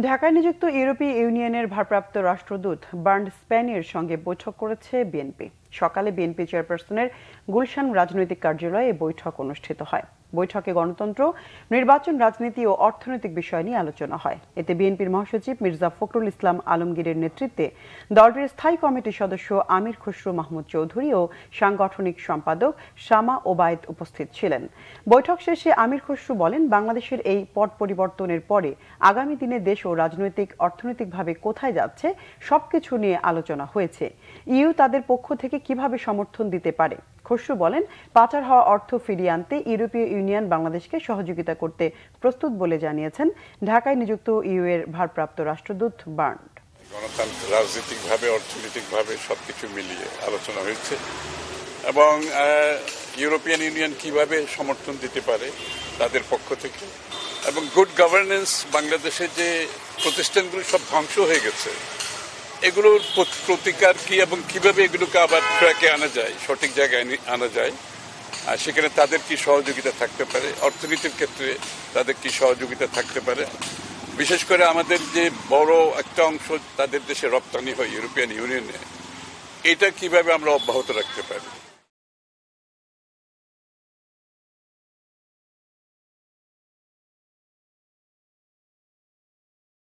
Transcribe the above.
ঢাকায় নিযুক্ত ইউরোপীয় ইউনিয়নের ভারপ্রাপ্ত রাষ্ট্রদূত বার্ন্ড স্প্যানির সঙ্গে বৈঠক করেছে বিএনপি। সকালে বিএনপি চেয়ারপারসনের গুলশান রাজনৈতিক কার্যালয়ে বৈঠক অনুষ্ঠিত হয়। বৈঠকে গণতন্ত্র, নির্বাচন, রাজনীতি ও অর্থনৈতিক বিষয় নিয়ে আলোচনা হয়। এতে বিএনপির মহাসচিব মির্জা ফখরুল ইসলাম আলমগীরের নেতৃত্বে দলটির স্থায়ী কমিটির সদস্য আমির খসরু মাহমুদ চৌধুরী ও সাংগঠনিক সম্পাদক শামা ওবায়েদ উপস্থিত ছিলেন। বৈঠক শেষে আমির খসরু বলেন, বাংলাদেশের এই পট পরিবর্তনের পরে আগামী দিনে দেশ ও রাজনৈতিক অর্থনৈতিকভাবে কোথায় যাচ্ছে সবকিছু নিয়ে আলোচনা হয়েছে। ইইউ তাদের পক্ষ থেকে কিভাবে সমর্থন দিতে পারে। খসরু বলেন, পাচার হওয়া অর্থ ফিরিয়ে আনতে ইউরোপীয় ইউনিয়ন বাংলাদেশকে সহযোগিতা করতে প্রস্তুত বলে জানিয়েছেন ঢাকায় নিযুক্ত ইইউ এর ভারপ্রাপ্ত রাষ্ট্রদূত বার্ন্ড। গণতন্ত্র, রাজনৈতিকভাবে, অর্থনৈতিকভাবে সবকিছু মিলিয়ে আলোচনা হয়েছে এবং ইউরোপিয়ান ইউনিয়ন কিভাবে সমর্থন দিতে পারে তাদের পক্ষ থেকে, এবং গুড গভর্নেন্স, বাংলাদেশের যে প্রতিষ্ঠানগুলো সব ধ্বংস হয়ে গেছে এগুলোর প্রতিকার কি এবং কিভাবে এগুলোকে আবার ট্র্যাকে আনা যায়, সঠিক জায়গায় আনা যায়, আর সেখানে তাদের কি সহযোগিতা থাকতে পারে, অর্থনীতির ক্ষেত্রে তাদের কি সহযোগিতা থাকতে পারে, বিশেষ করে আমাদের যে বড় একটা অংশ তাদের দেশে রপ্তানি হয় ইউরোপিয়ান ইউনিয়নে, এটা কিভাবে আমরা অব্যাহত রাখতে পারি।